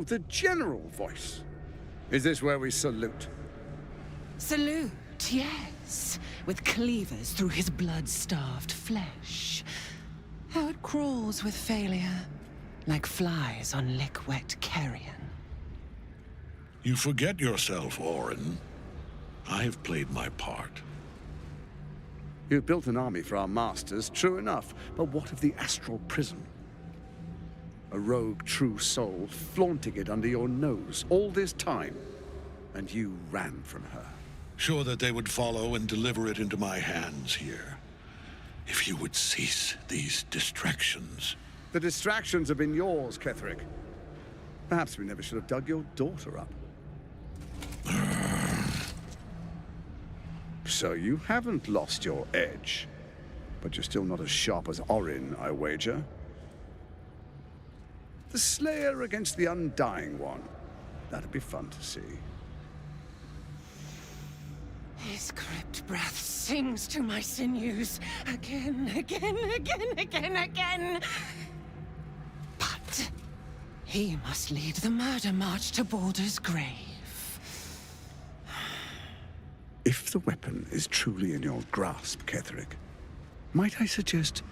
Oh, the general voice. Is this where we salute? Salute, yes. With cleavers through his blood-starved flesh. How it crawls with failure, like flies on lick-wet carrion. You forget yourself, Orin. I have played my part. You've built an army for our masters, true enough. But what of the astral prison? A rogue true soul flaunting it under your nose all this time. And you ran from her. Sure that they would follow and deliver it into my hands here. If you would cease these distractions. The distractions have been yours, Ketheric. Perhaps we never should have dug your daughter up. So you haven't lost your edge. But you're still not as sharp as Orin, I wager. The Slayer against the Undying One. That'd be fun to see. His crypt breath sings to my sinews. Again, again, again, again, again. But he must lead the murder march to Baldur's grave. If the weapon is truly in your grasp, Ketheric, might I suggest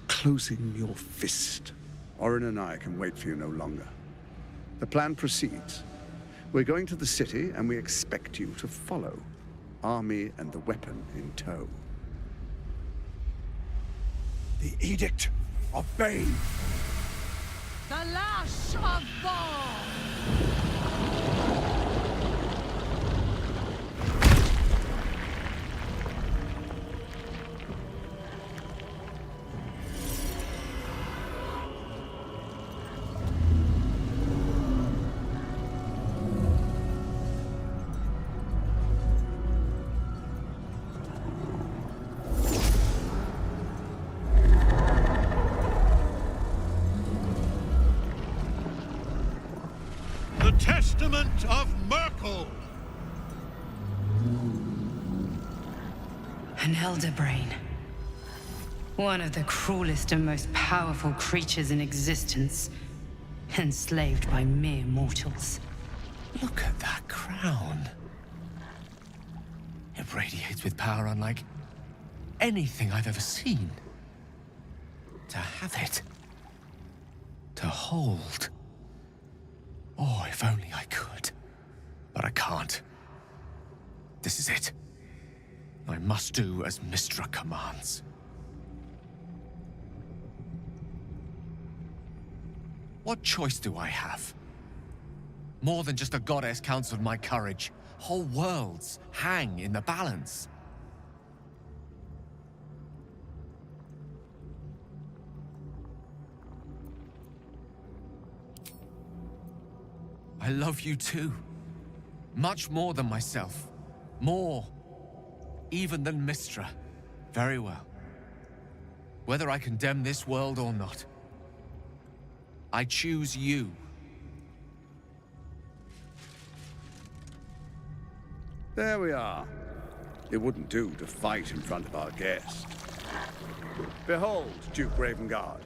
closing your fist? Orin and I can wait for you no longer. The plan proceeds. We're going to the city, and we expect you to follow. Army and the weapon in tow. The Edict of Bane! The Lash of Bhaal! The Testament of Merkel! An elder brain. One of the cruelest and most powerful creatures in existence. Enslaved by mere mortals. Look at that crown. It radiates with power unlike anything I've ever seen. To have it. To hold. Oh, if only I could. But I can't. This is it. I must do as Mystra commands. What choice do I have? More than just a goddess counseled my courage. Whole worlds hang in the balance. I love you too. Much more than myself. More, even than Mystra. Very well. Whether I condemn this world or not, I choose you. There we are. It wouldn't do to fight in front of our guest. Behold, Duke Ravengard,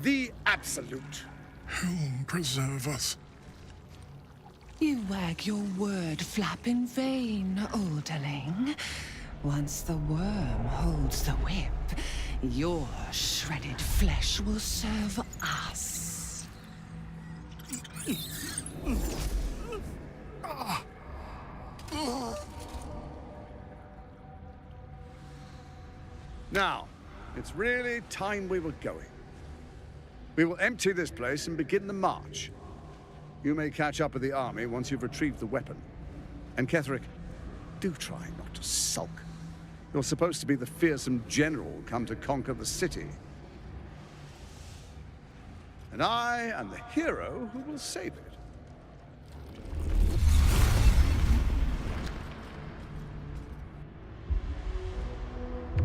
the Absolute. Whom preserve us? You wag your word flap in vain, Alderling. Once the worm holds the whip, your shredded flesh will serve us. Now, it's really time we were going. We will empty this place and begin the march. You may catch up with the army once you've retrieved the weapon. And Ketheric, do try not to sulk. You're supposed to be the fearsome general come to conquer the city. And I am the hero who will save it.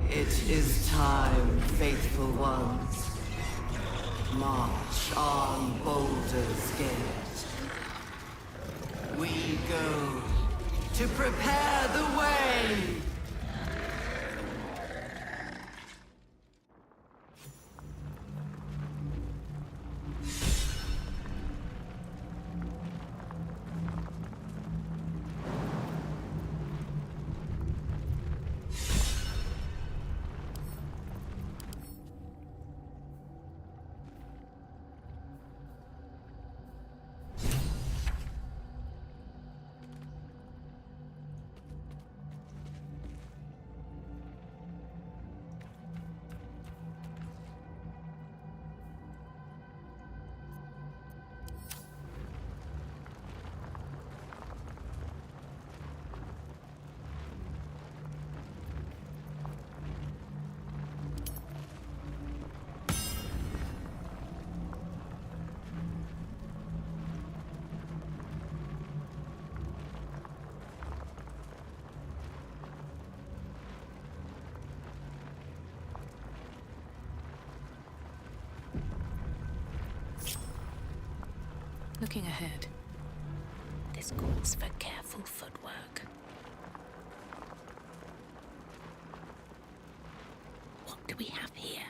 It is time, faithful ones. March on Baldur's Gate. We go to prepare the way. looking ahead. This calls for careful footwork. What do we have here?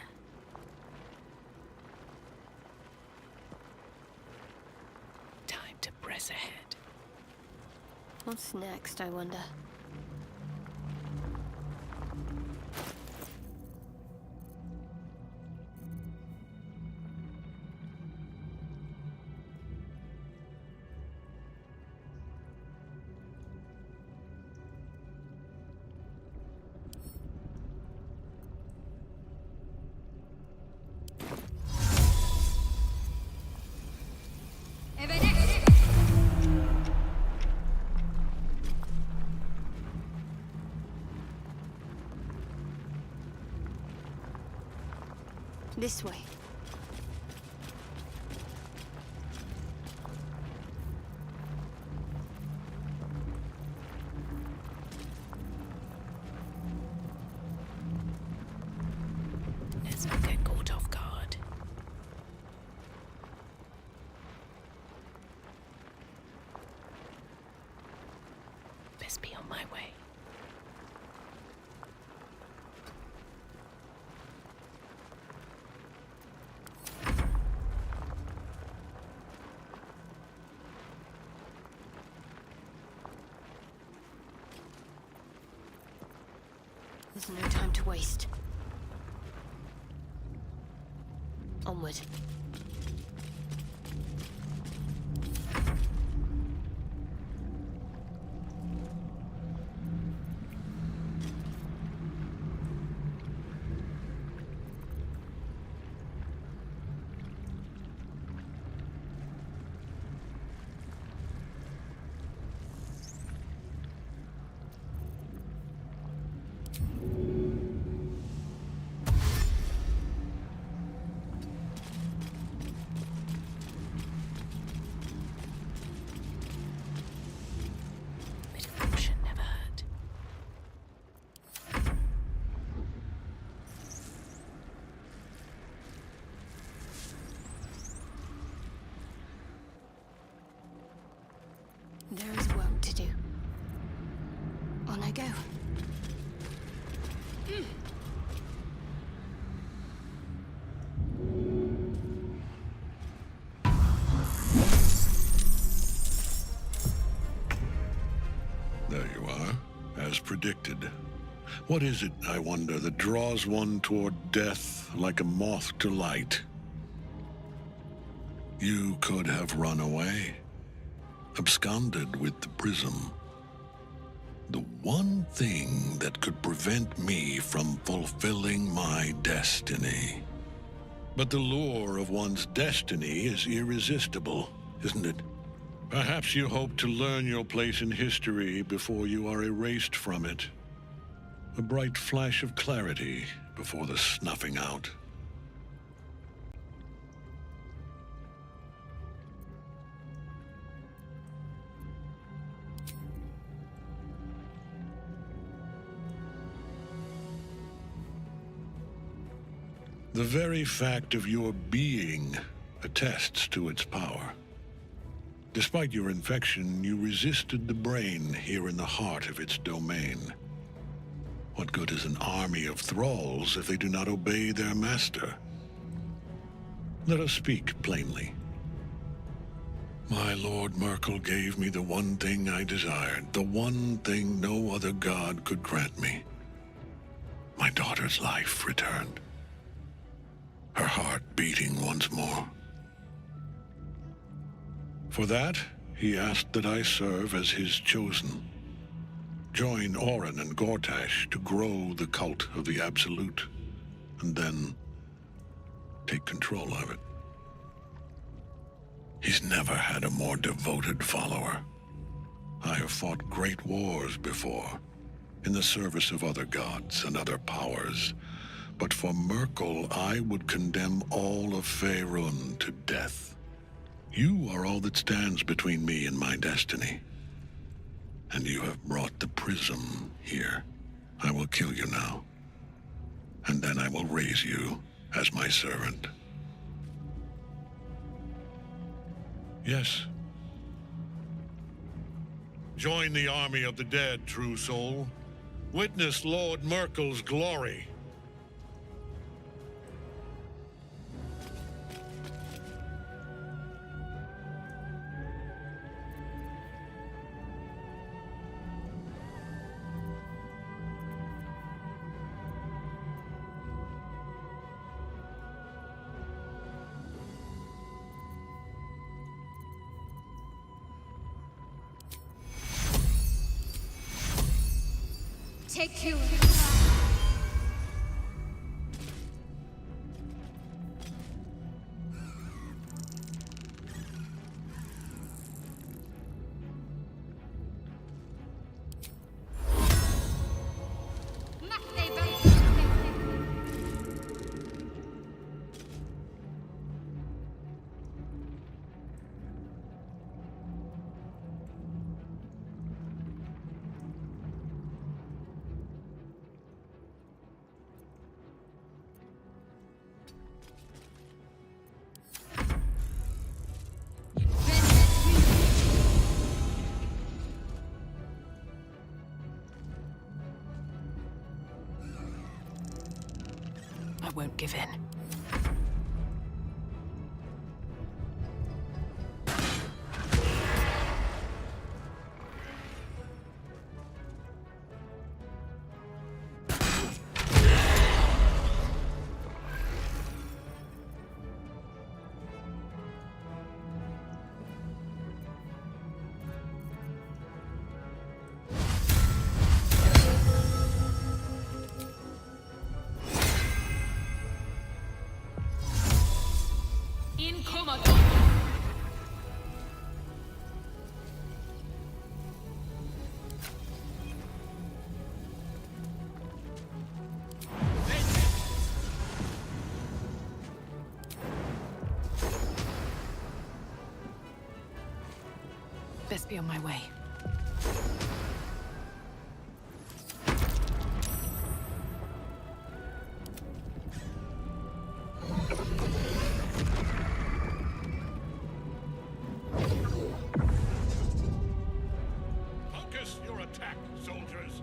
Time to press ahead. What's next, I wonder? This way. Let's not get caught off guard. Best be on my way. There's no time to waste. Onward. Bit of caution never hurt. There is work to do. On I go. There you are, as predicted. What is it, I wonder, that draws one toward death like a moth to light? You could have run away, absconded with the prism. The one thing that could prevent me from fulfilling my destiny. But the lure of one's destiny is irresistible, isn't it? Perhaps you hope to learn your place in history before you are erased from it. A bright flash of clarity before the snuffing out. The very fact of your being attests to its power. Despite your infection, you resisted the brain here in the heart of its domain. What good is an army of thralls if they do not obey their master? Let us speak plainly. My Lord Merkel gave me the one thing I desired, the one thing no other god could grant me. My daughter's life returned. Her heart beating once more. For that, he asked that I serve as his chosen. Join Orin and Gortash to grow the cult of the Absolute, and then take control of it. He's never had a more devoted follower. I have fought great wars before, in the service of other gods and other powers, but for Merkel, I would condemn all of Faerun to death. You are all that stands between me and my destiny. And you have brought the prism here. I will kill you now. And then I will raise you as my servant. Yes, Join the army of the dead, true soul. Witness Lord Merkel's glory. Take you. I won't give in. Best be on my way. Focus your attack, soldiers.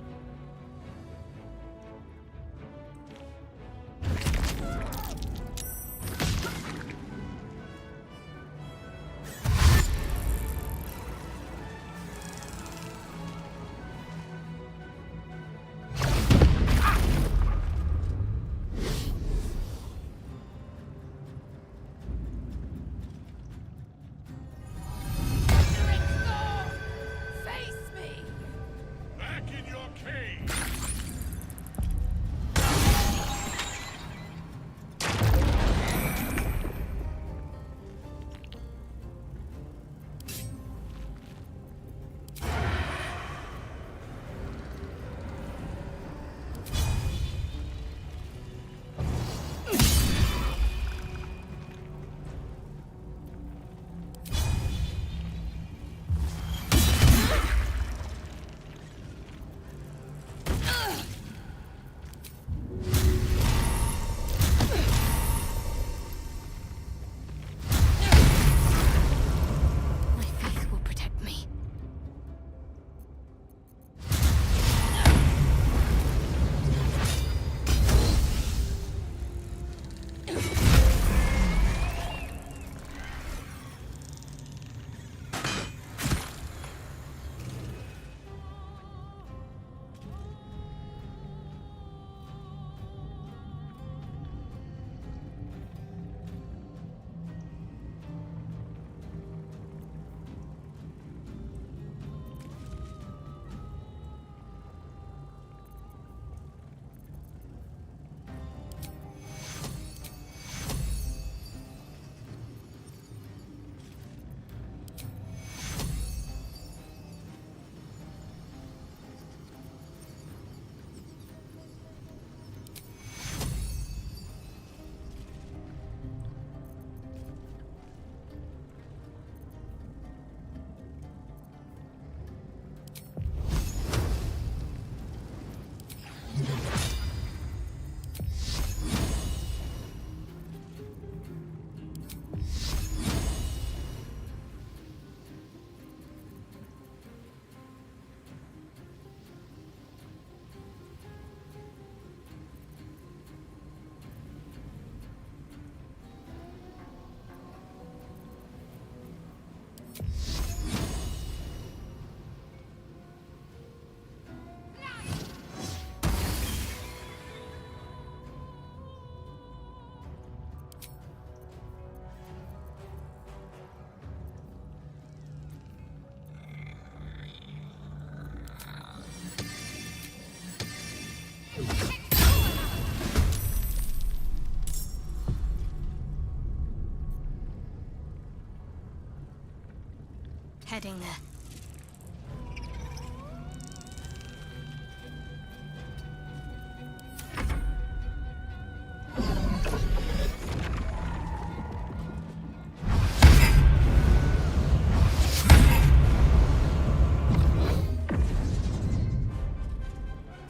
Heading there.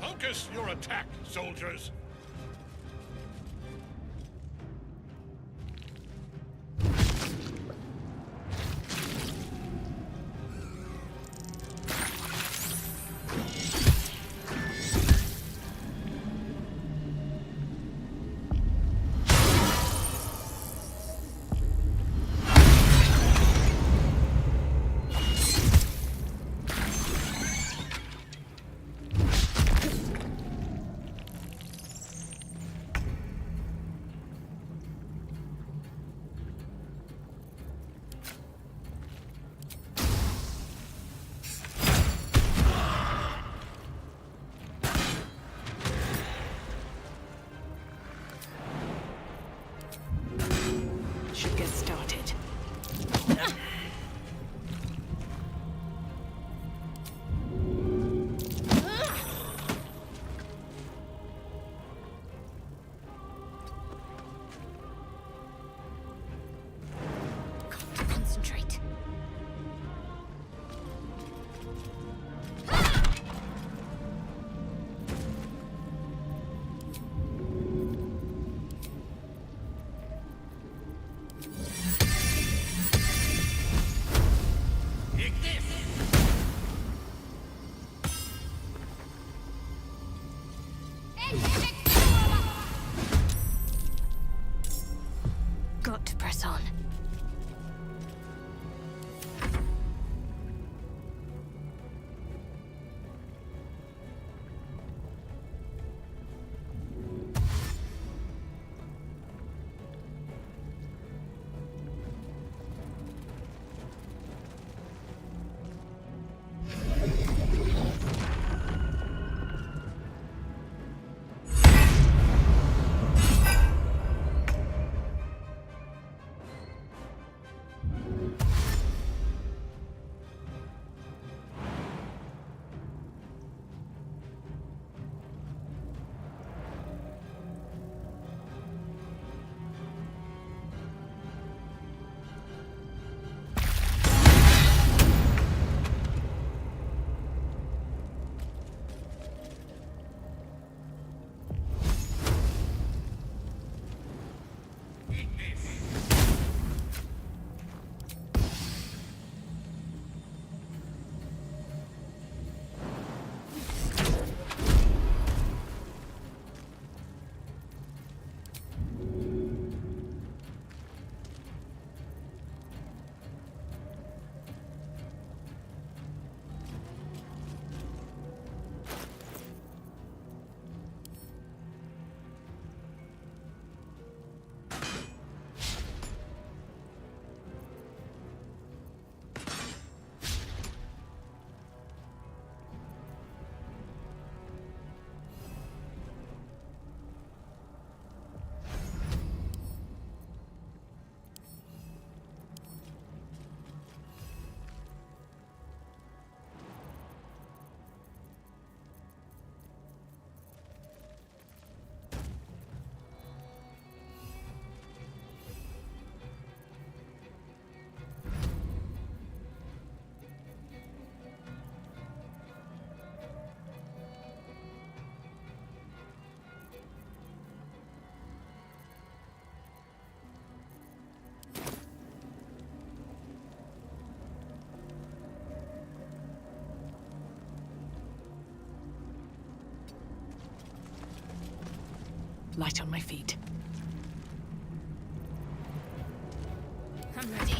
Focus your attack, soldiers! Should get started. Got to concentrate. Got to press on. Light on my feet. I'm ready.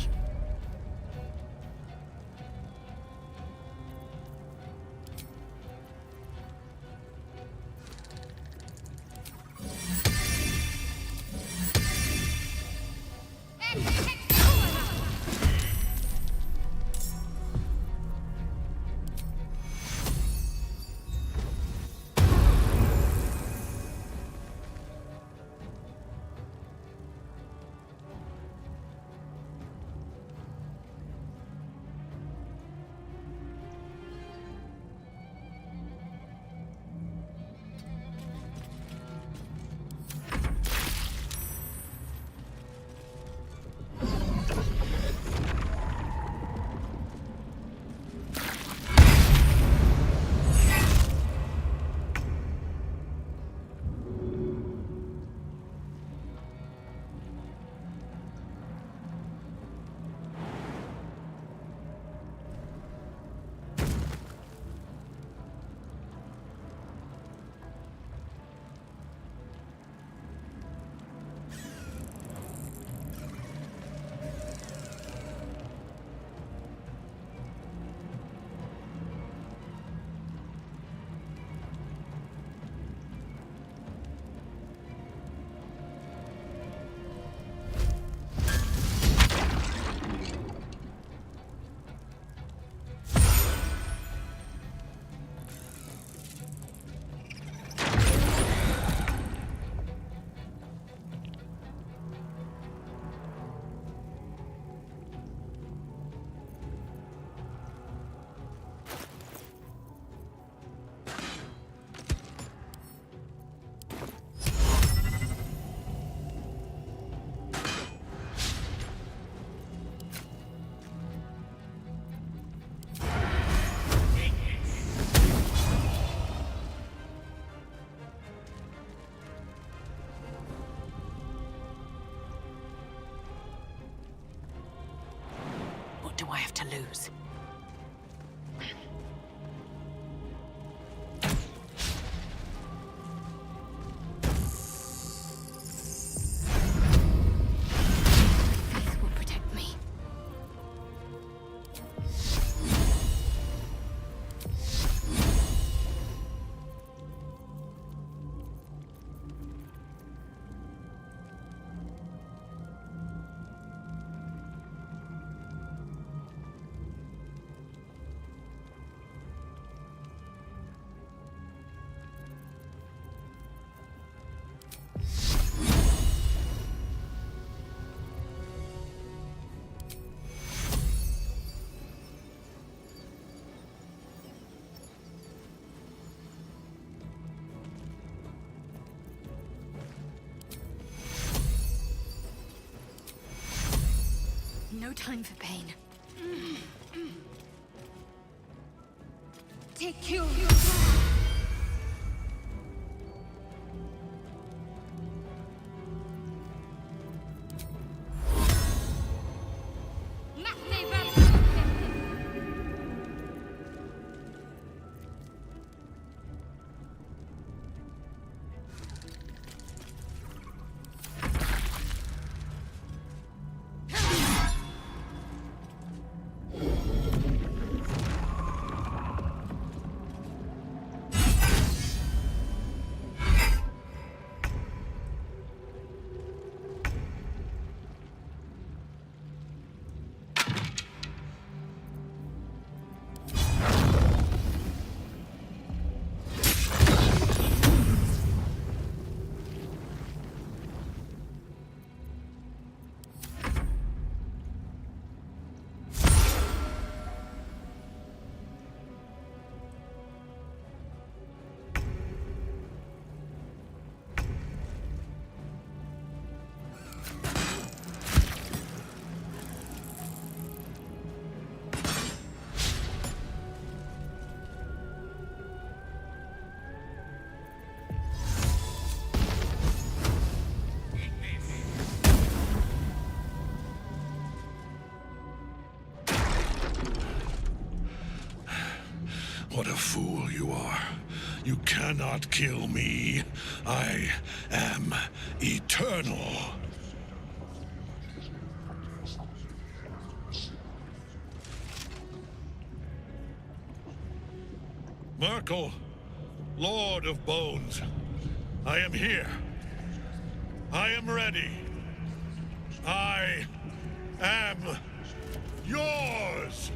left to lose. Faith will protect me. No time for pain. Take you. What a fool you are. You cannot kill me. I am eternal. Merkel, Lord of Bones, I am here. I am ready. I am yours.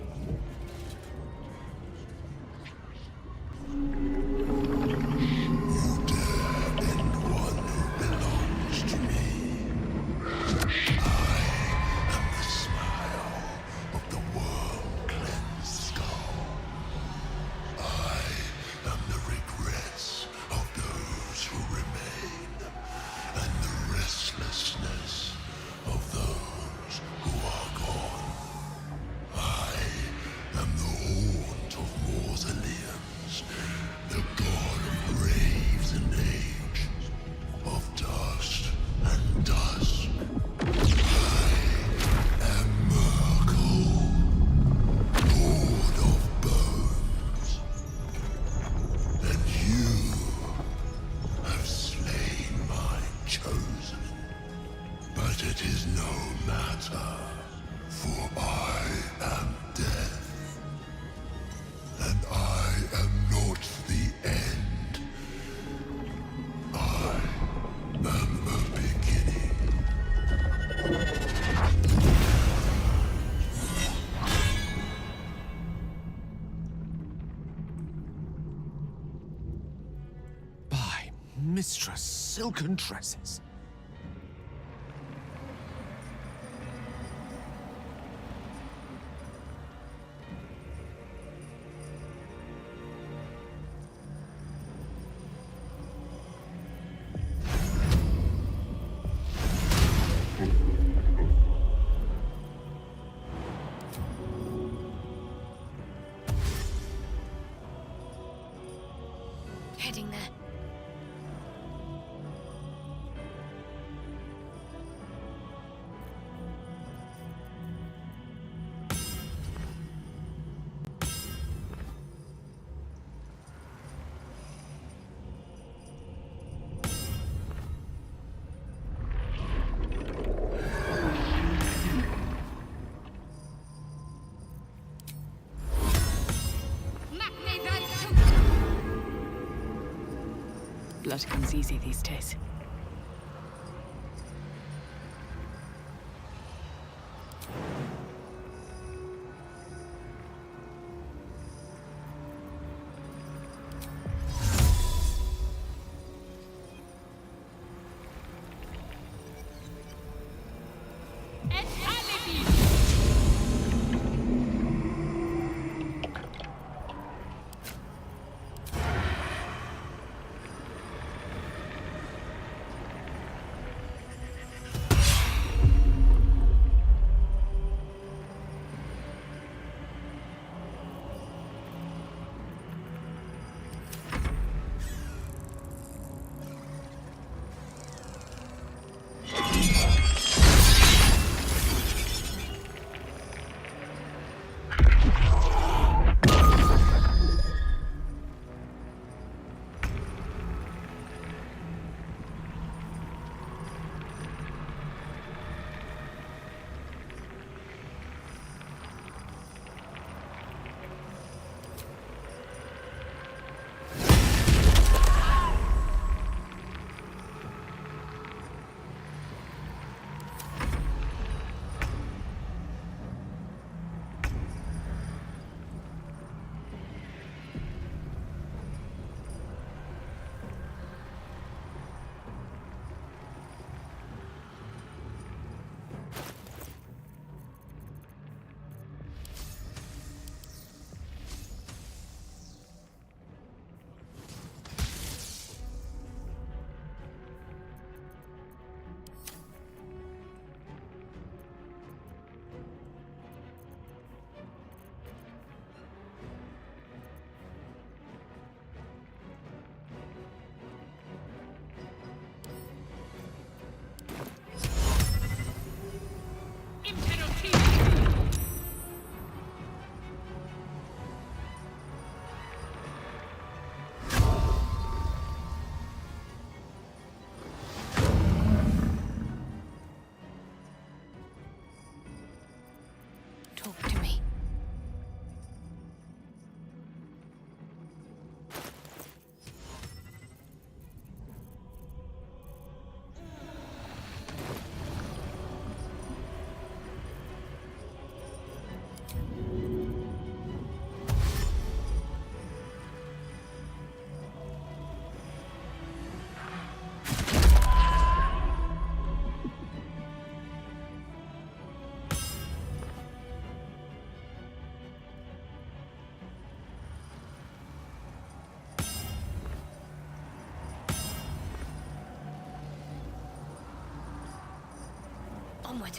Mistress Silken Tresses. Heading there. blood comes easy these days. Talk to me. Onward.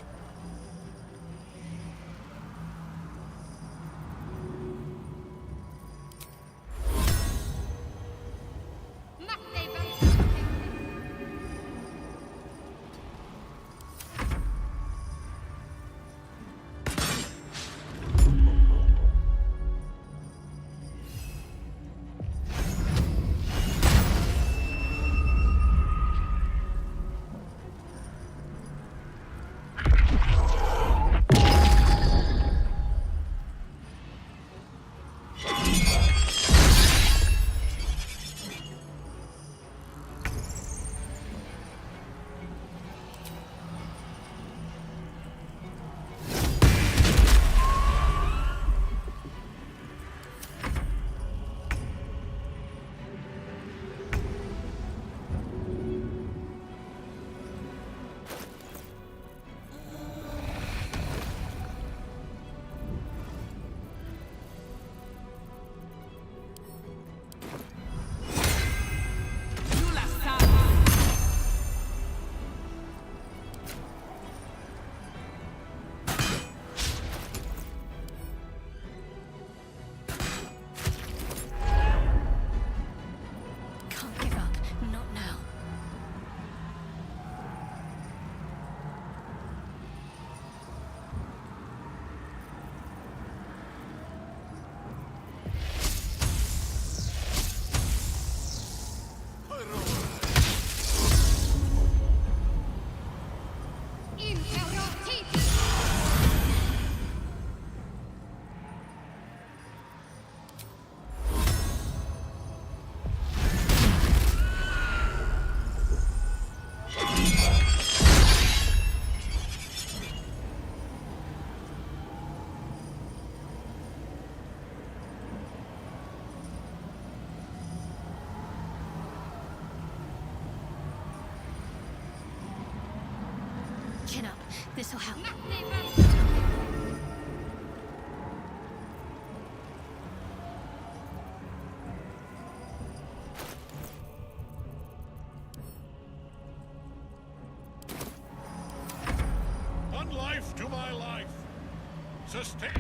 This'll help. One life to my life. Sustain.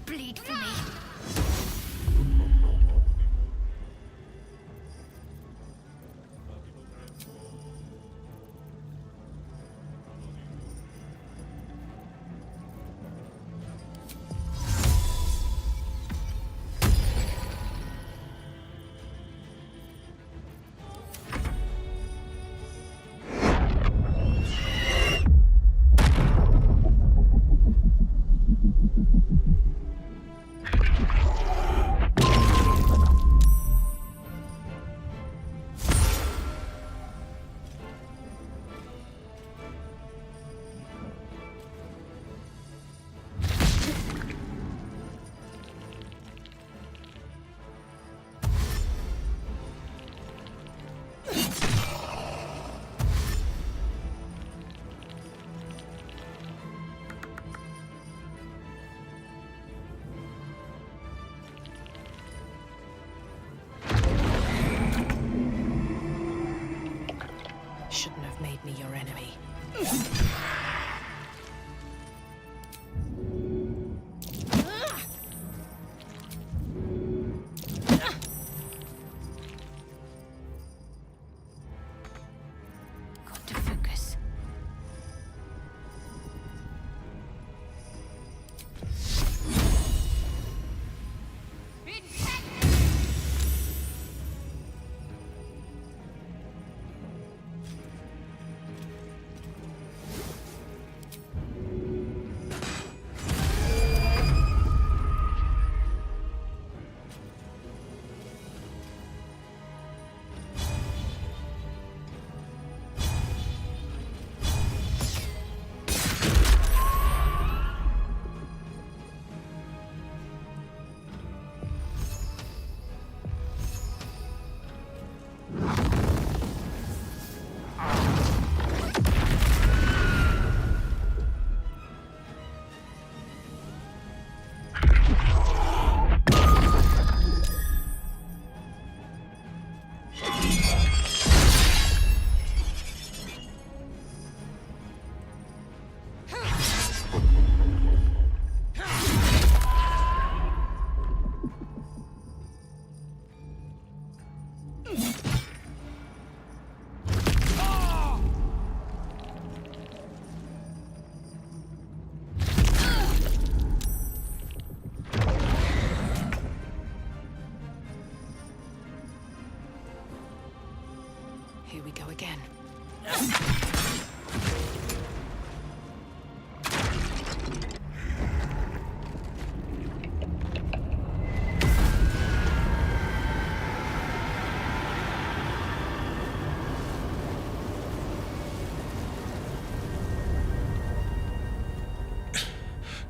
Bleed for me. Shouldn't have made me your enemy. Got to focus. Here we go again.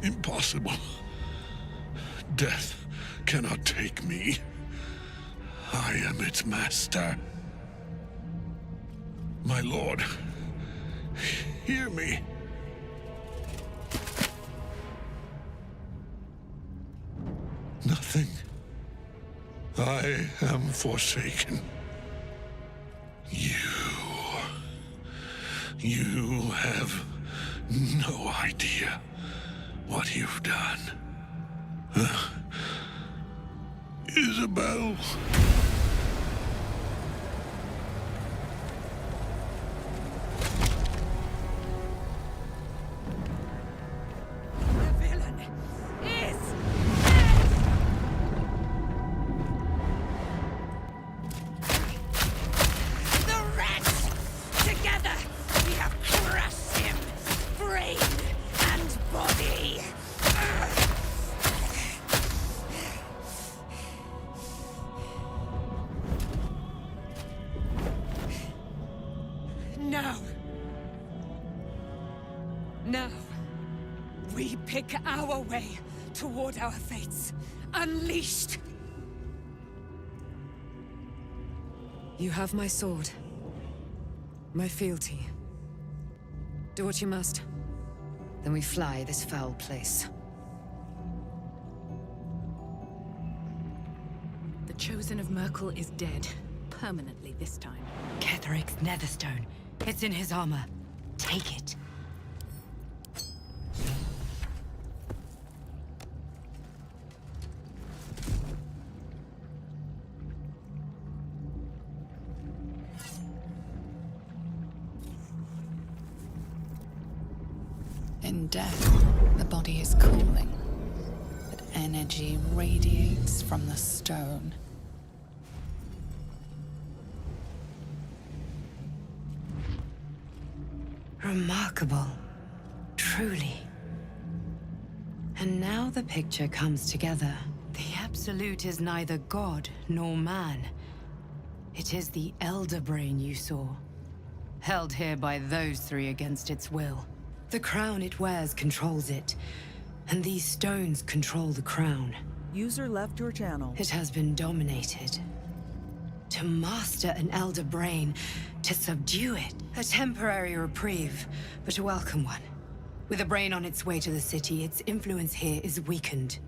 Impossible. Death cannot take me. I am its master. My lord, hear me. Nothing. I am forsaken. You have no idea what you've done. Isabel. Now, we pick our way toward our fates. Unleashed! You have my sword. My fealty. Do what you must. Then we fly this foul place. The Chosen of Merkel is dead. Permanently this time. Ketheric's Netherstone. It's in his armor. Take it. In death, the body is cooling, but energy radiates from the stone. Remarkable. Truly. And now the picture comes together. The Absolute is neither god nor man. It is the Elder Brain you saw, held here by those three against its will. The crown it wears controls it, and these stones control the crown. User left your channel. It has been dominated. To master an Elder Brain, to subdue it. A temporary reprieve, but a welcome one. With a brain on its way to the city, its influence here is weakened.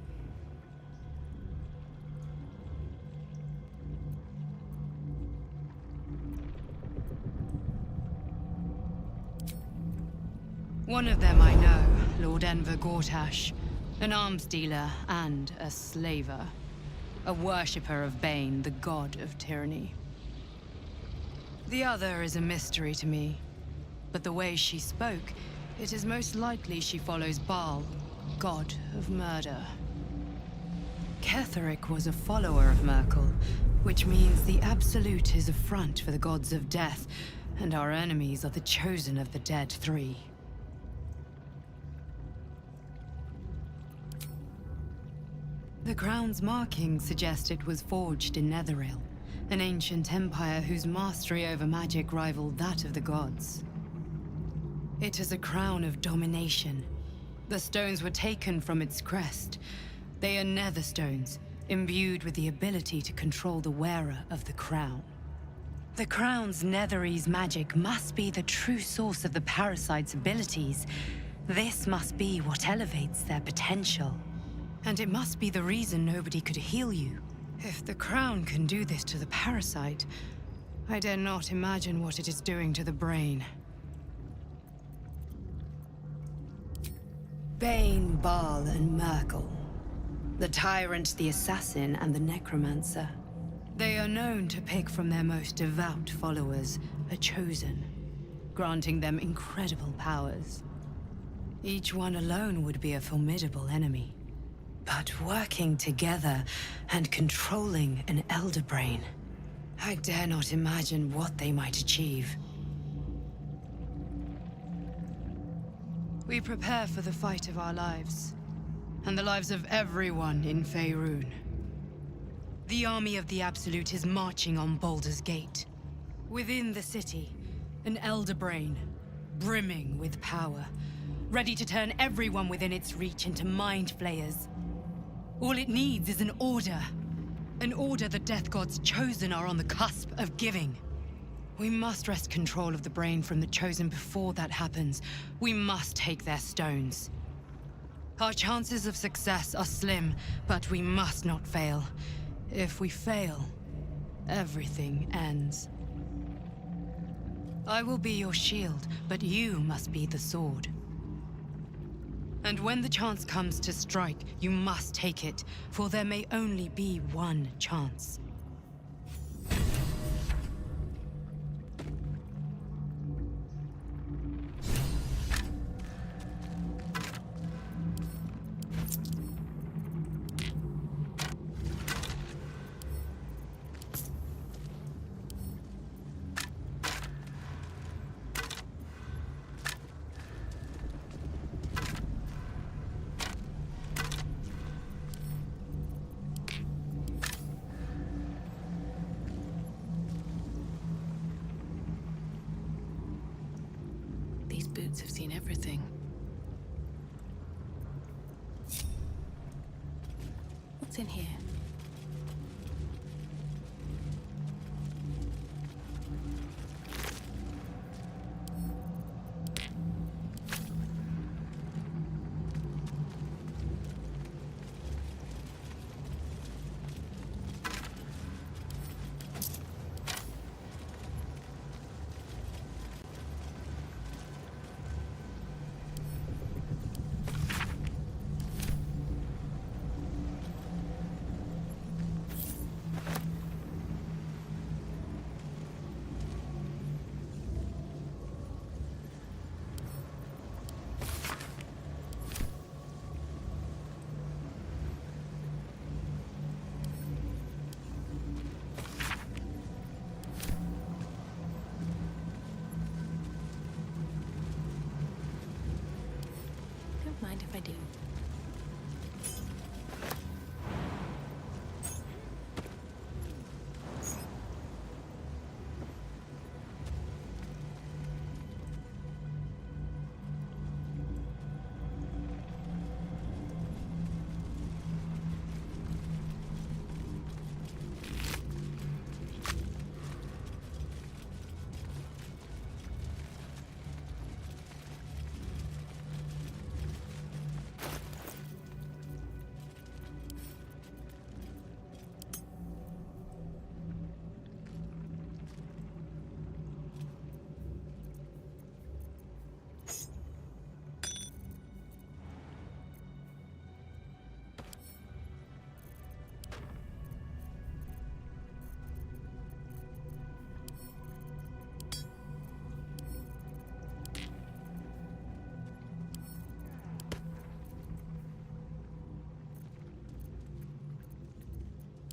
One of them I know, Lord Enver Gortash, an arms dealer and a slaver. A worshipper of Bane, the god of tyranny. The other is a mystery to me, but the way she spoke, it is most likely she follows Baal, god of murder. Ketheric was a follower of Merkel, which means the Absolute is a front for the gods of death, and our enemies are the chosen of the dead three. The crown's markings suggest it was forged in Netheril, an ancient empire whose mastery over magic rivaled that of the gods. It is a crown of domination. The stones were taken from its crest. They are nether stones, imbued with the ability to control the wearer of the crown. The crown's Netherese magic must be the true source of the parasite's abilities. This must be what elevates their potential. And it must be the reason nobody could heal you. If the crown can do this to the parasite, I dare not imagine what it is doing to the brain. Bane, Baal, and Merkel. The tyrant, the assassin, and the necromancer. They are known to pick from their most devout followers a chosen, granting them incredible powers. Each one alone would be a formidable enemy. But working together and controlling an Elder Brain, I dare not imagine what they might achieve. We prepare for the fight of our lives, and the lives of everyone in Faerun. The army of the Absolute is marching on Baldur's Gate. Within the city, an Elder Brain, brimming with power, ready to turn everyone within its reach into mind flayers. All it needs is an order. An order the Death God's chosen are on the cusp of giving. We must wrest control of the brain from the chosen before that happens. We must take their stones. Our chances of success are slim, but we must not fail. If we fail, everything ends. I will be your shield, but you must be the sword. And when the chance comes to strike, you must take it, for there may only be one chance. These boots have seen everything. What's in here? Don't mind if I do.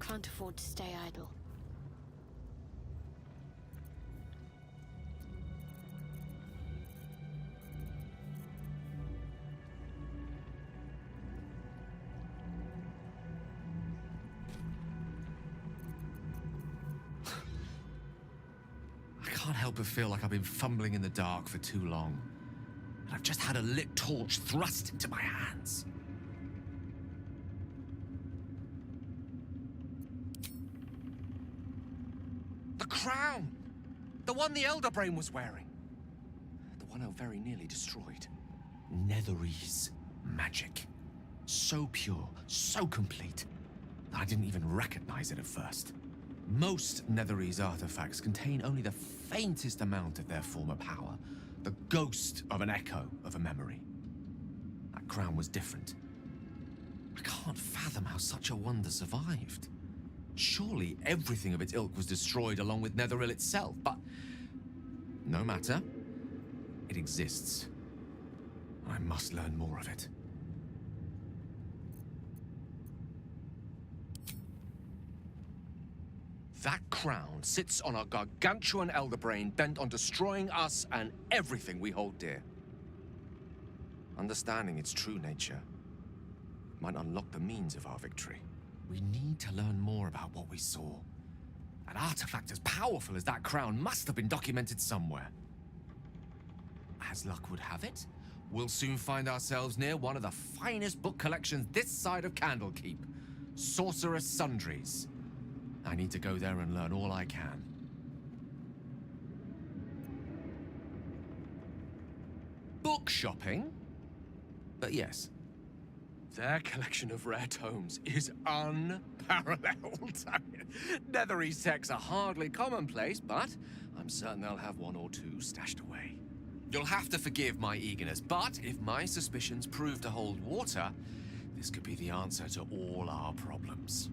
Can't afford to stay idle. I can't help but feel like I've been fumbling in the dark for too long. And I've just had a lit torch thrust into my hands. The crown! The one the Elder Brain was wearing. The one I very nearly destroyed. Netherese magic. So pure, so complete, that I didn't even recognize it at first. Most Netherese artifacts contain only the faintest amount of their former power, the ghost of an echo of a memory. That crown was different. I can't fathom how such a wonder survived. Surely everything of its ilk was destroyed along with Netheril itself, but no matter. It exists. I must learn more of it. That crown sits on a gargantuan elder brain bent on destroying us and everything we hold dear. Understanding its true nature might unlock the means of our victory. We need to learn more about what we saw. An artifact as powerful as that crown must have been documented somewhere. As luck would have it, we'll soon find ourselves near one of the finest book collections this side of Candlekeep, Sorcerous Sundries. I need to go there and learn all I can. Book shopping? But yes, their collection of rare tomes is unparalleled. I mean, Netherese texts are hardly commonplace, but I'm certain they'll have one or two stashed away. You'll have to forgive my eagerness, but if my suspicions prove to hold water, this could be the answer to all our problems.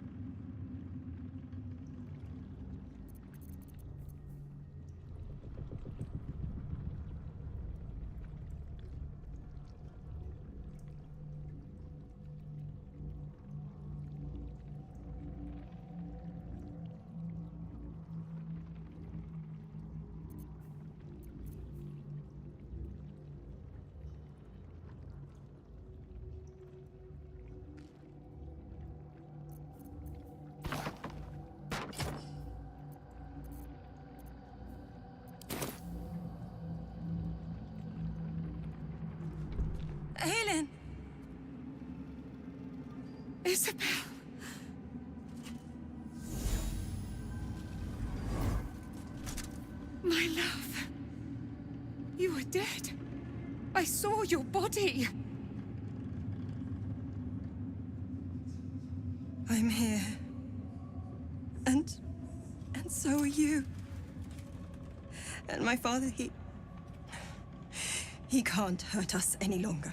Aelin! Isabel! My love! You were dead. I saw your body. I'm here. And so are you. And my father, he can't hurt us any longer.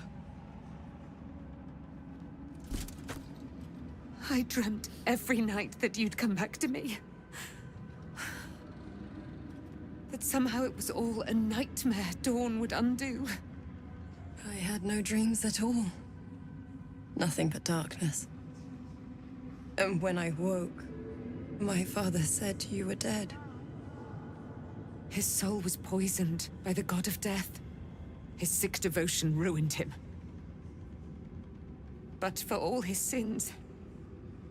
I dreamt every night that you'd come back to me. That somehow it was all a nightmare Dawn would undo. I had no dreams at all. Nothing but darkness. And when I woke, my father said you were dead. His soul was poisoned by the god of death. His sick devotion ruined him. But for all his sins,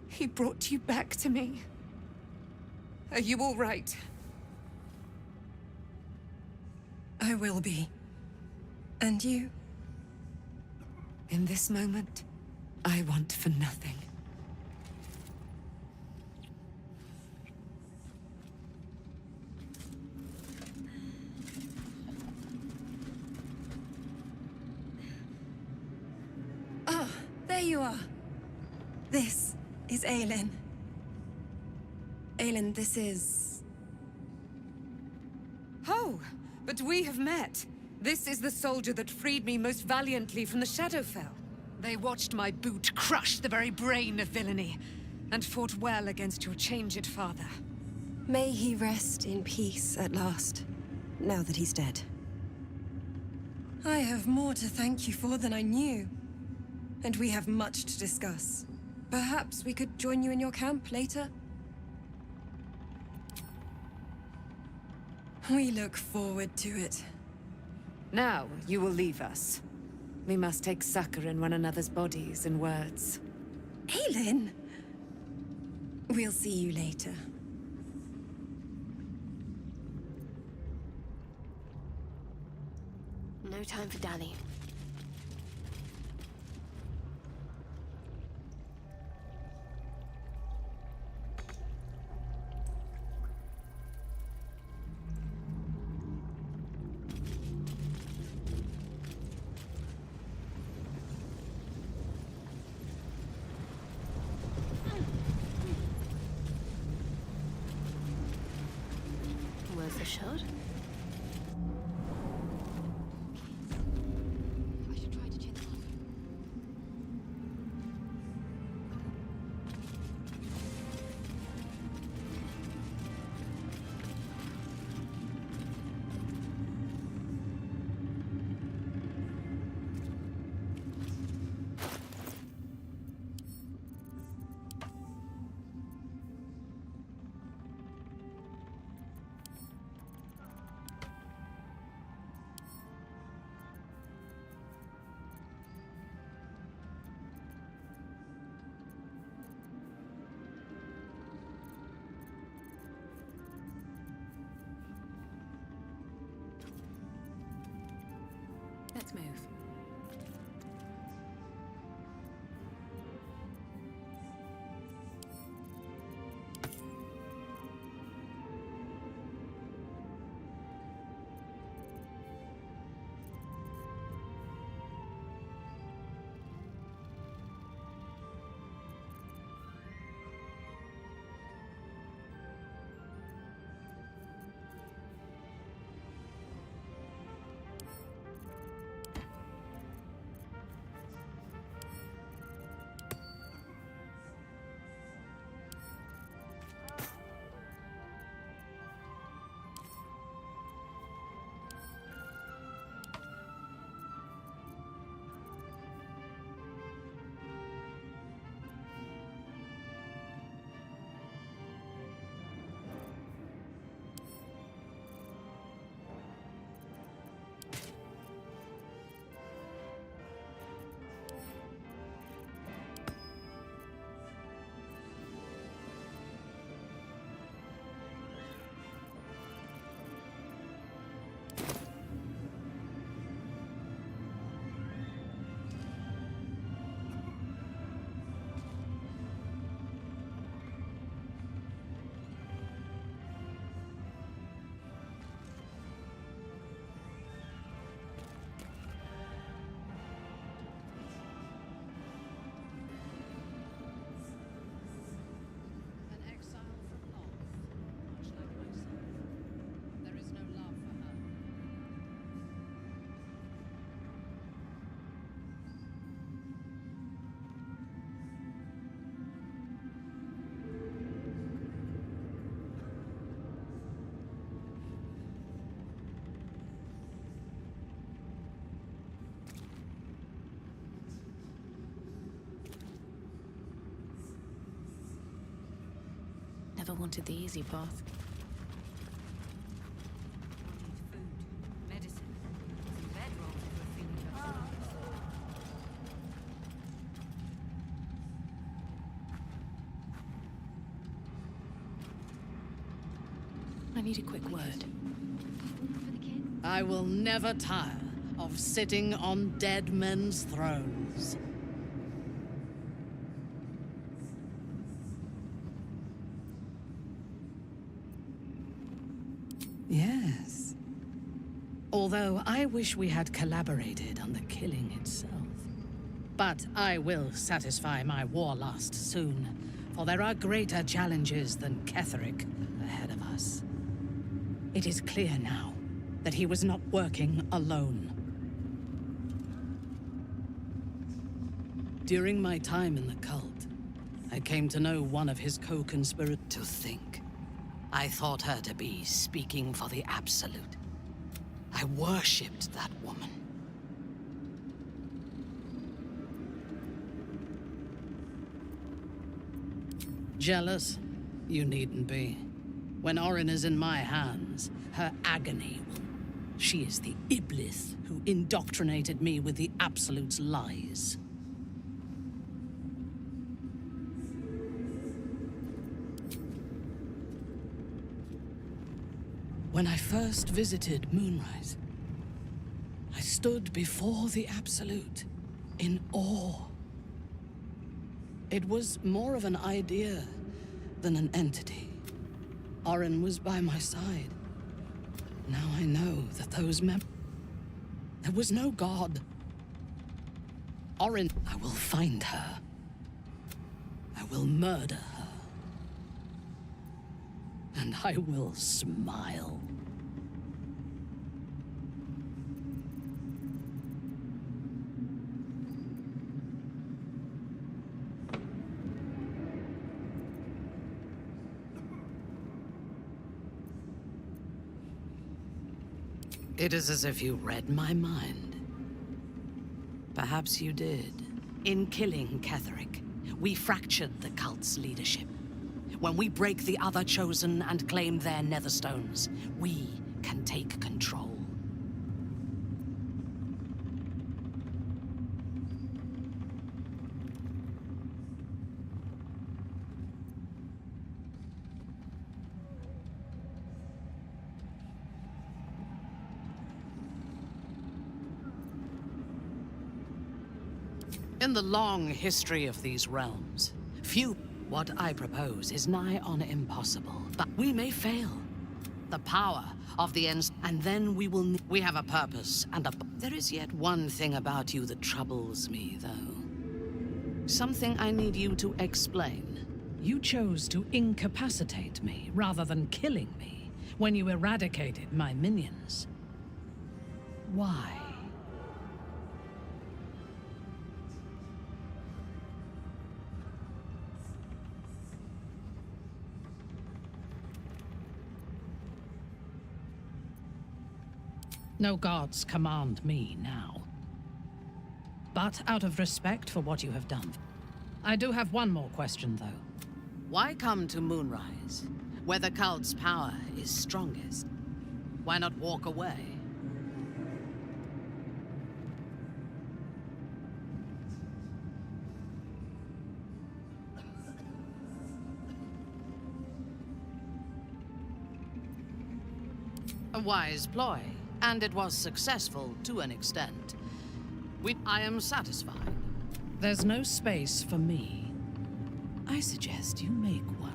he brought you back to me. Are you all right? I will be. And you? In this moment, I want for nothing. Ah, there you are. This is Aelin. Aelin, this is... Oh, but we have met. This is the soldier that freed me most valiantly from the Shadowfell. They watched my boot crush the very brain of villainy, and fought well against your changed father. May he rest in peace at last, now that he's dead. I have more to thank you for than I knew. And we have much to discuss. Perhaps we could join you in your camp later? We look forward to it. Now, you will leave us. We must take succor in one another's bodies and words. Aelin! We'll see you later. No time for Danny. Where's the shot? I should try to chin them up. wanted the easy path. I need a quick word. I will never tire of sitting on dead men's thrones. Yes. Although I wish we had collaborated on the killing itself. But I will satisfy my warlust soon, for there are greater challenges than Ketheric ahead of us. It is clear now that he was not working alone. During my time in the cult, I came to know one of his co-conspirators. To think, I thought her to be speaking for the Absolute. I worshipped that woman. Jealous? You needn't be. When Orin is in my hands, her agony will... She is the Iblis who indoctrinated me with the Absolute's lies. When I first visited Moonrise, I stood before the Absolute in awe. It was more of an idea than an entity. Orin was by my side. Now I know that there was no god. Orin, I will find her. I will murder her. And I will smile. It is as if you read my mind. Perhaps you did. In killing Ketheric, we fractured the cult's leadership. When we break the other Chosen and claim their Netherstones, we can take control. In the long history of these realms, what I propose is nigh on impossible, but we may fail. The power of the ends, and then we have a purpose and a... There is yet one thing about you that troubles me, though. Something I need you to explain. You chose to incapacitate me rather than killing me when you eradicated my minions. Why? No gods command me now. But out of respect for what you have done, I do have one more question, though. Why come to Moonrise, where the cult's power is strongest? Why not walk away? A wise ploy. And it was successful to an extent. I am satisfied. There's no space for me. I suggest you make one.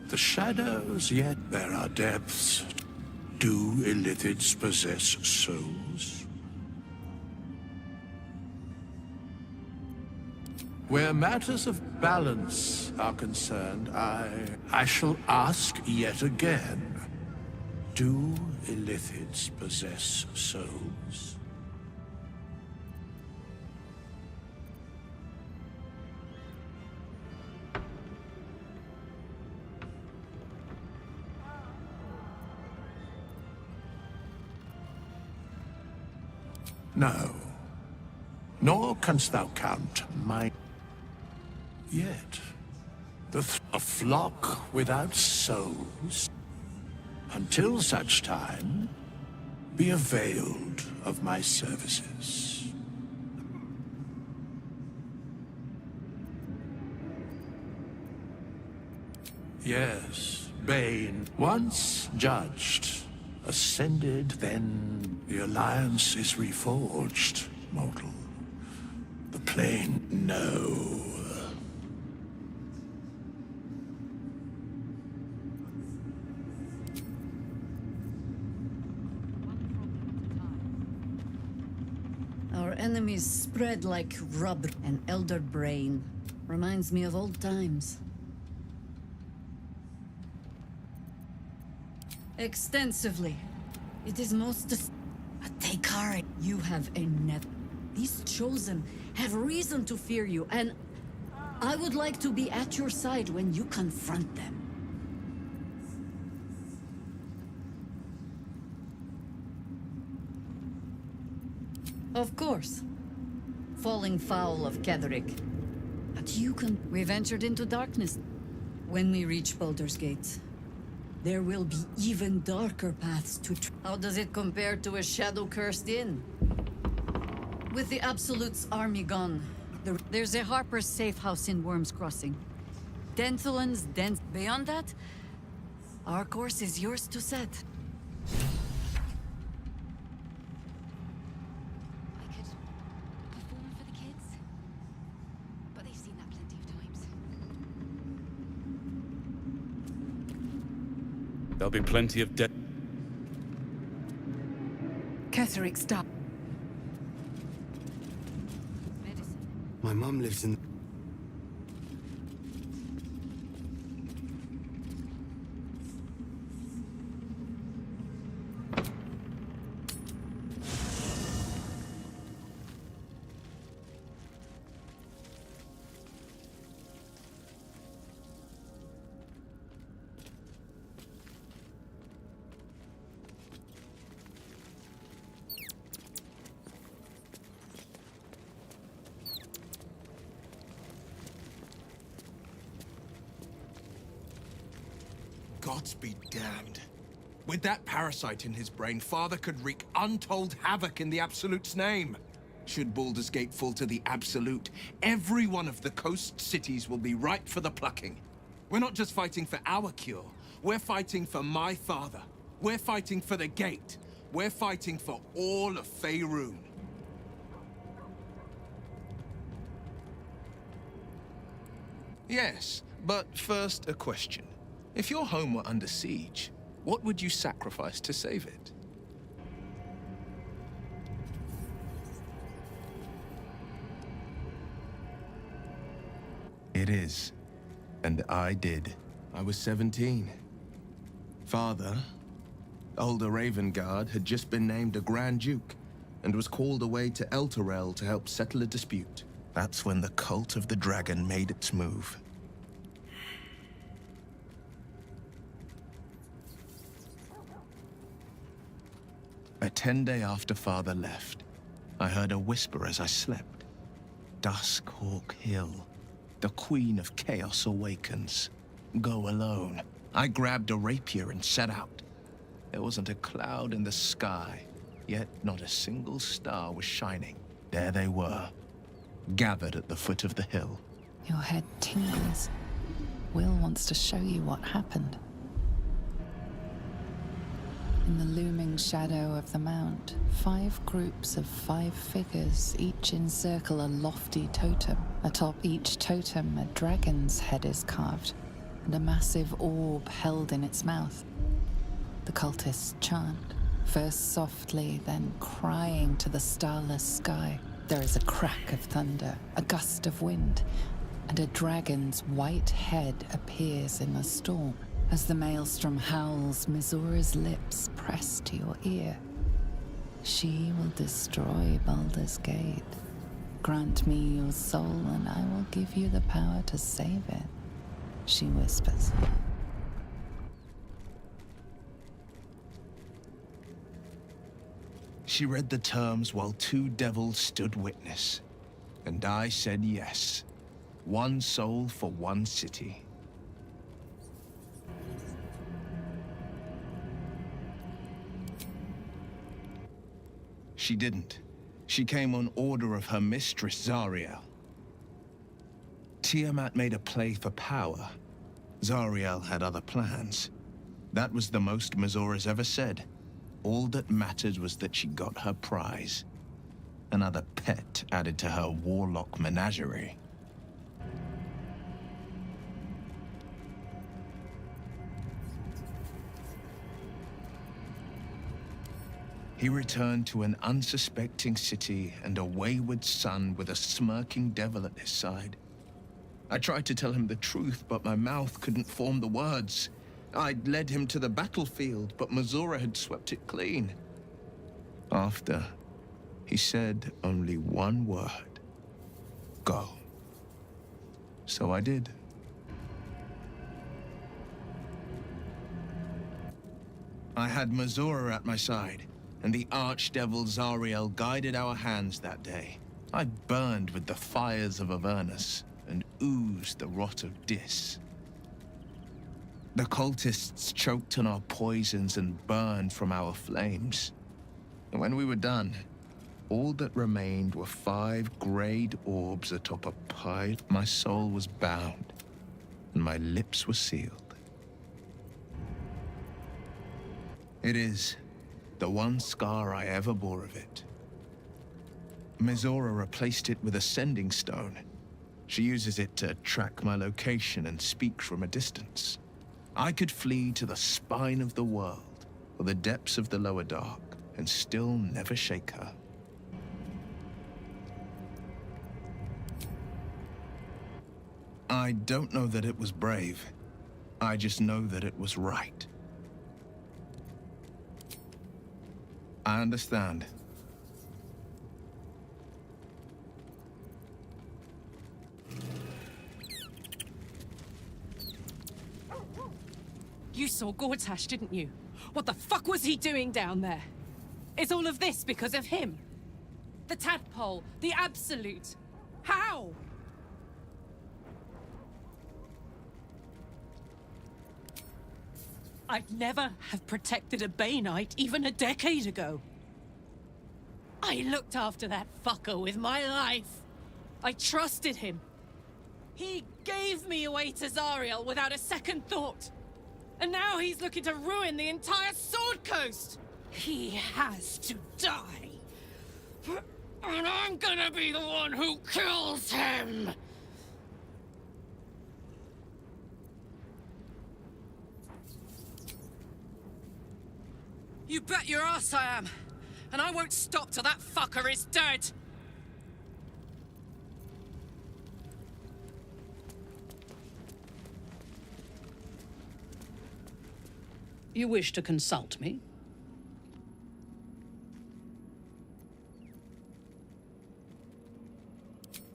The shadows, yet there are depths. Do illithids possess souls? Where matters of balance are concerned, I shall ask yet again. Do illithids possess souls? No, nor canst thou count my... Yet, a flock without souls, until such time, be availed of my services. Yes, Bane, once judged, ascended, then the alliance is reforged, mortal. The plane, no. Our enemies spread like rubber. An elder brain. Reminds me of old times. Extensively. It is most... Take courage. You have a net. These chosen have reason to fear you, and I would like to be at your side when you confront them. Of course. Falling foul of Ketheric. But you can... We ventured into darkness. When we reach Baldur's Gate, there will be even darker paths to... How does it compare to a shadow-cursed inn? With the Absolute's army gone, there's a Harper's safe house in Worm's Crossing. Denthelan's den... Beyond that, our course is yours to set. There'll be plenty of dead. Ketheric's died. My mum lives in... Gods be damned. With that parasite in his brain, Father could wreak untold havoc in the Absolute's name. Should Baldur's Gate fall to the Absolute, every one of the coast cities will be ripe for the plucking. We're not just fighting for our cure. We're fighting for my father. We're fighting for the Gate. We're fighting for all of Faerun. Yes, but first a question. If your home were under siege, what would you sacrifice to save it? It is. And I did. I was 17. Father, older Ravengard, had just been named a Grand Duke and was called away to Elturel to help settle a dispute. That's when the cult of the dragon made its move. A 10-day after Father left, I heard a whisper as I slept. Duskhawk Hill. The Queen of Chaos awakens. Go alone. I grabbed a rapier and set out. There wasn't a cloud in the sky, yet not a single star was shining. There they were, gathered at the foot of the hill. Your head tingles. Will wants to show you what happened. In the looming shadow of the mount, 5 groups of 5 figures each encircle a lofty totem. Atop each totem, a dragon's head is carved, and a massive orb held in its mouth. The cultists chant, first softly, then crying to the starless sky. There is a crack of thunder, a gust of wind, and a dragon's white head appears in the storm. As the maelstrom howls, Missoura's lips press to your ear. She will destroy Baldur's Gate. Grant me your soul, and I will give you the power to save it, she whispers. She read the terms while two devils stood witness, and I said yes. One soul for one city. She didn't. She came on order of her mistress, Zariel. Tiamat made a play for power. Zariel had other plans. That was the most Missoura's ever said. All that mattered was that she got her prize. Another pet added to her warlock menagerie. He returned to an unsuspecting city and a wayward son with a smirking devil at his side. I tried to tell him the truth, but my mouth couldn't form the words. I'd led him to the battlefield, but Missoura had swept it clean. After, he said only one word. Go. So I did. I had Missoura at my side, and the archdevil Zariel guided our hands that day. I burned with the fires of Avernus and oozed the rot of Dis. The cultists choked on our poisons and burned from our flames. And when we were done, all that remained were 5 grayed orbs atop a pile. My soul was bound, and my lips were sealed. It is the one scar I ever bore of it. Missoura replaced it with a sending stone. She uses it to track my location and speak from a distance. I could flee to the spine of the world, or the depths of the lower dark, and still never shake her. I don't know that it was brave. I just know that it was right. I understand. You saw Gortash, didn't you? What the fuck was he doing down there? Is all of this because of him? The tadpole, the absolute. How? I'd never have protected a Bay Knight even a decade ago. I looked after that fucker with my life. I trusted him. He gave me away to Zariel without a second thought. And now he's looking to ruin the entire Sword Coast! He has to die! And I'm gonna be the one who kills him! You bet your ass I am! And I won't stop till that fucker is dead! You wish to consult me?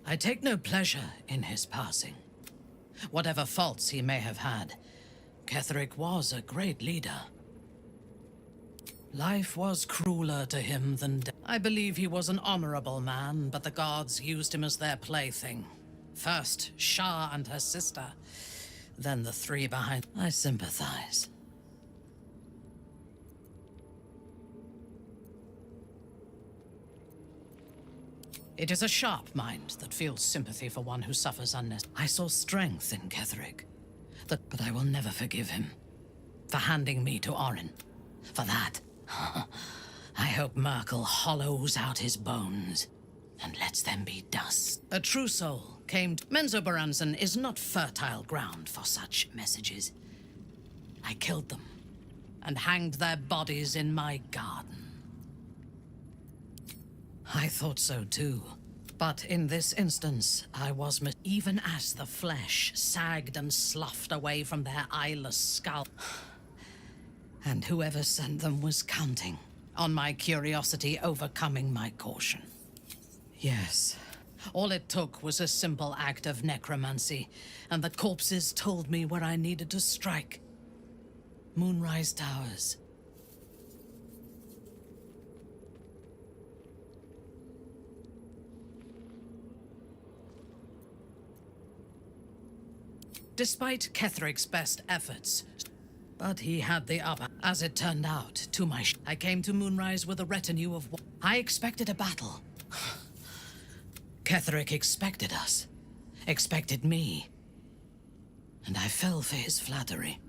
I take no pleasure in his passing. Whatever faults he may have had, Ketheric was a great leader. Life was crueler to him than death. I believe he was an honorable man, but the gods used him as their plaything. First, Shah and her sister, then the 3 behind. I sympathize. It is a sharp mind that feels sympathy for one who suffers unnecessarily. I saw strength in Ketheric, but I will never forgive him for handing me to Orin. For that, I hope Merkel hollows out his bones and lets them be dust. A true soul came to... Menzoberranzan is not fertile ground for such messages. I killed them and hanged their bodies in my garden. I thought so too, But in this instance, I was even as the flesh sagged and sloughed away from their eyeless skull. And whoever sent them was counting on my curiosity overcoming my caution. Yes, all it took was a simple act of necromancy, and the corpses told me where I needed to strike. Moonrise Towers. Despite Ketheric's best efforts, but he had the upper. As it turned out, to my I came to Moonrise with a retinue of... I expected a battle. Ketheric expected us. Expected me. And I fell for his flattery.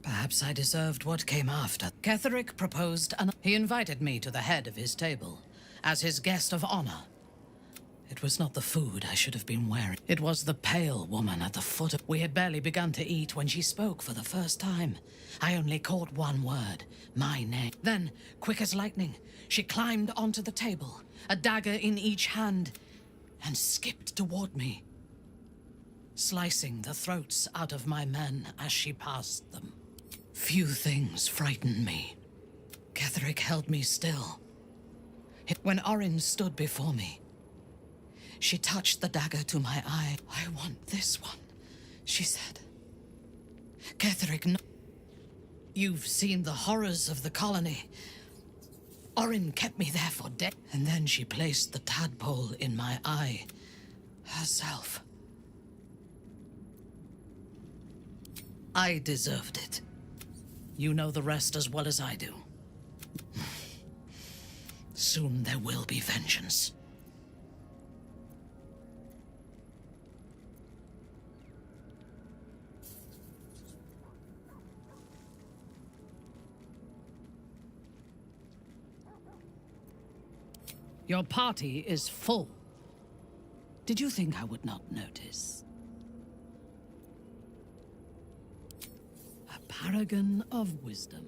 Perhaps I deserved what came after. Ketheric proposed and he invited me to the head of his table, as his guest of honor. It was not the food I should have been wearing. It was the pale woman at the foot of... We had barely begun to eat when she spoke for the first time. I only caught one word, my name. Then, quick as lightning, she climbed onto the table, a dagger in each hand, and skipped toward me, slicing the throats out of my men as she passed them. Few things frightened me. Ketheric held me still. When Orin stood before me, she touched the dagger to my eye. I want this one, she said. Ketheric, no. You've seen the horrors of the colony. Orin kept me there for days. And then she placed the tadpole in my eye, herself. I deserved it. You know the rest as well as I do. Soon there will be vengeance. Your party is full. Did you think I would not notice? A paragon of wisdom.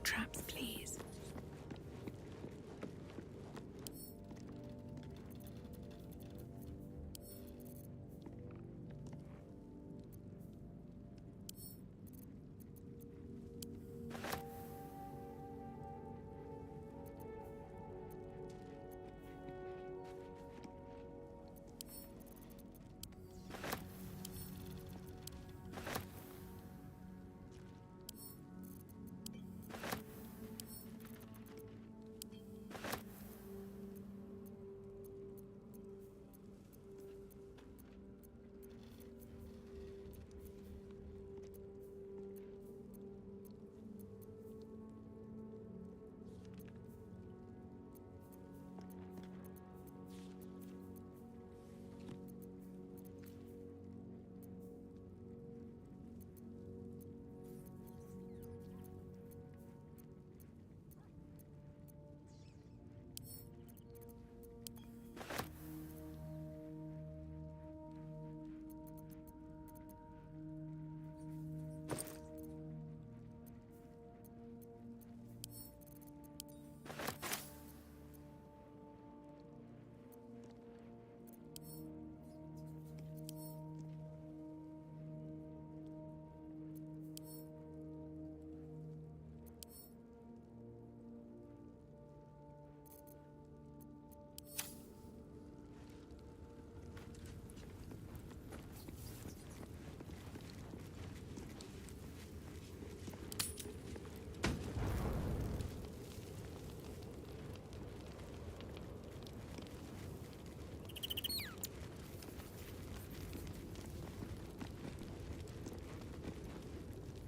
traps, please.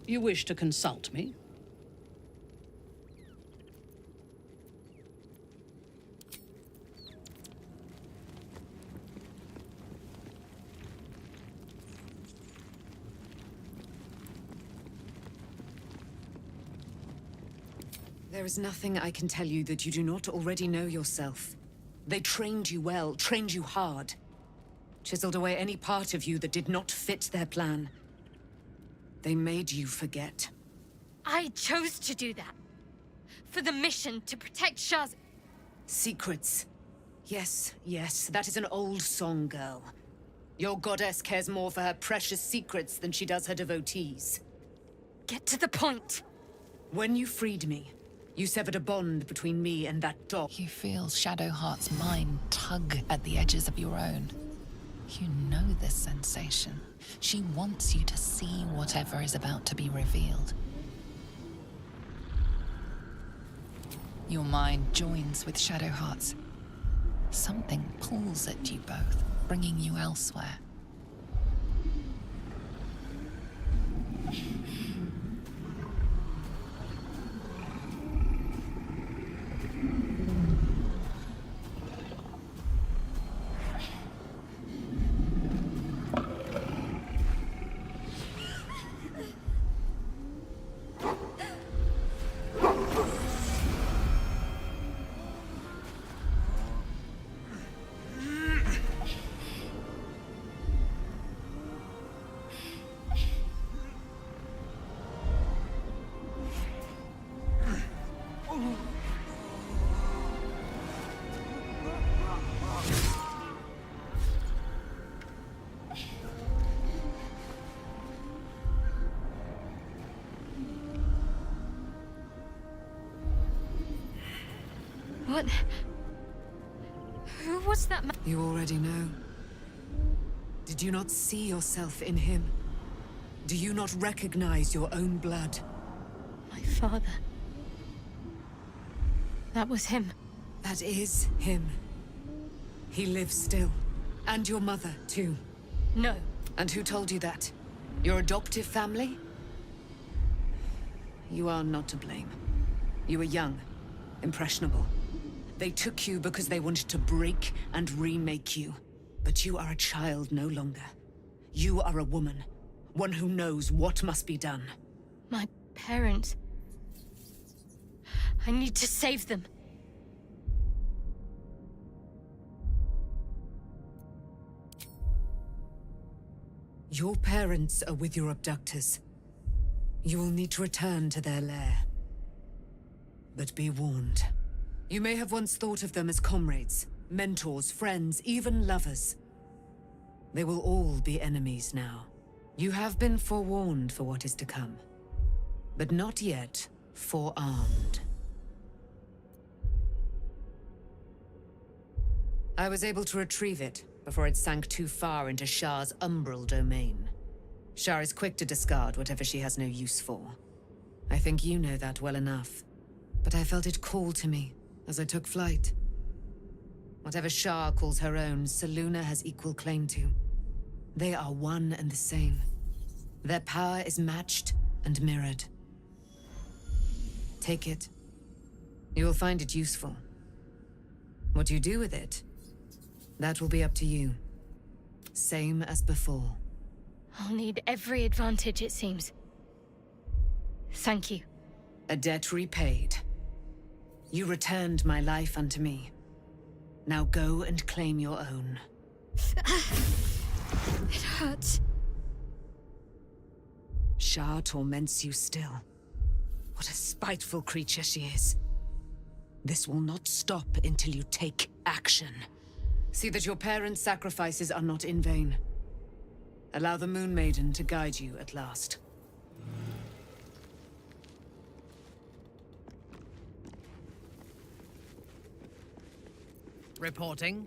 You wish to consult me? There is nothing I can tell you that you do not already know yourself. They trained you well, trained you hard. Chiseled away any part of you that did not fit their plan. They made you forget. I chose to do that. For the mission to protect Shaz. Secrets. Yes, yes, that is an old song, girl. Your goddess cares more for her precious secrets than she does her devotees. Get to the point. When you freed me, you severed a bond between me and that dog. You feel Shadowheart's mind tug at the edges of your own. You know this sensation. She wants you to see whatever is about to be revealed. Your mind joins with Shadowheart's. Something pulls at you both, bringing you elsewhere. What? Who was that man? You already know. Did you not see yourself in him? Do you not recognize your own blood? My father. That was him. That is him. He lives still. And your mother, too. No. And who told you that? Your adoptive family? You are not to blame. You were young, impressionable. They took you because they wanted to break and remake you. But you are a child no longer. You are a woman. One who knows what must be done. My parents. I need to save them. Your parents are with your abductors. You will need to return to their lair. But be warned. You may have once thought of them as comrades, mentors, friends, even lovers. They will all be enemies now. You have been forewarned for what is to come, but not yet forearmed. I was able to retrieve it before it sank too far into Shah's umbral domain. Shah is quick to discard whatever she has no use for. I think you know that well enough, but I felt it call to me as I took flight. Whatever Shah calls her own, Selûne has equal claim to. They are one and the same. Their power is matched and mirrored. Take it. You will find it useful. What you do with it, that will be up to you. Same as before. I'll need every advantage, it seems. Thank you. A debt repaid. You returned my life unto me. Now go and claim your own. It hurts. Shah torments you still. What a spiteful creature she is. This will not stop until you take action. See that your parents' sacrifices are not in vain. Allow the Moon Maiden to guide you at last. Reporting.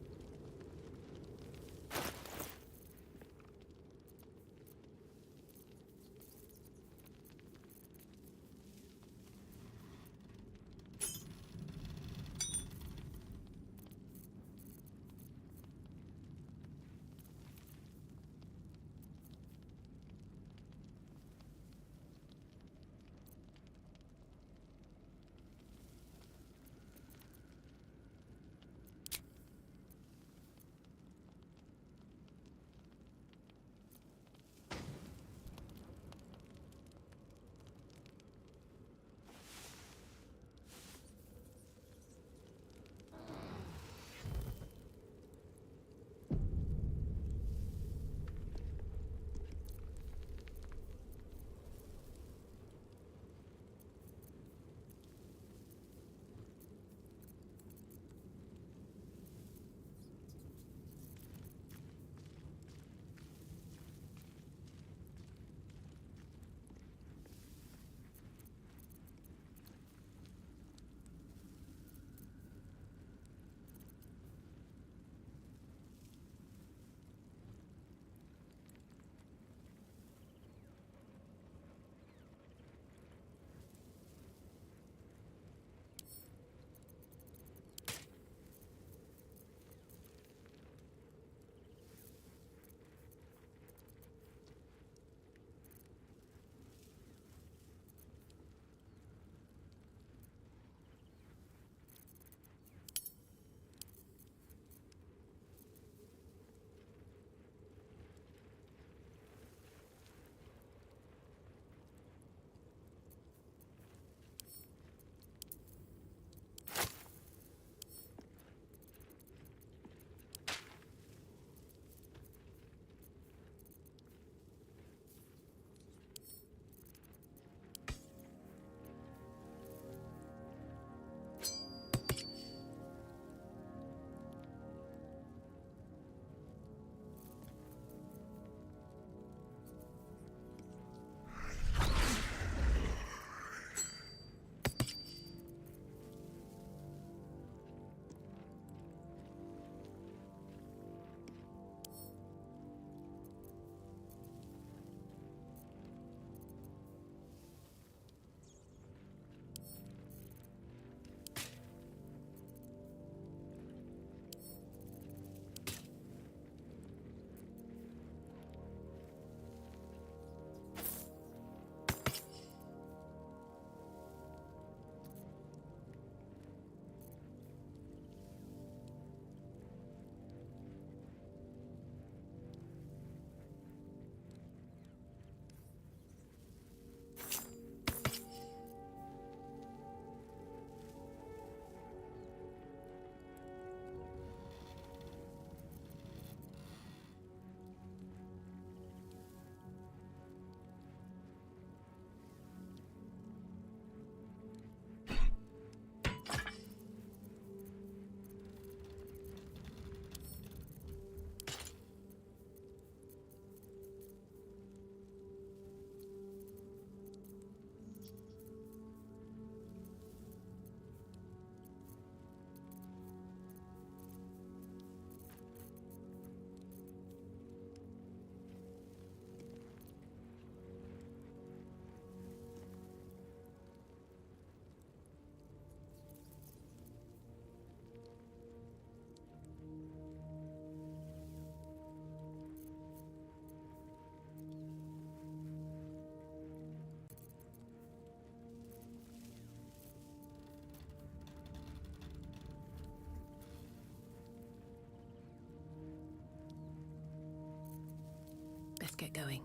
Let's get going.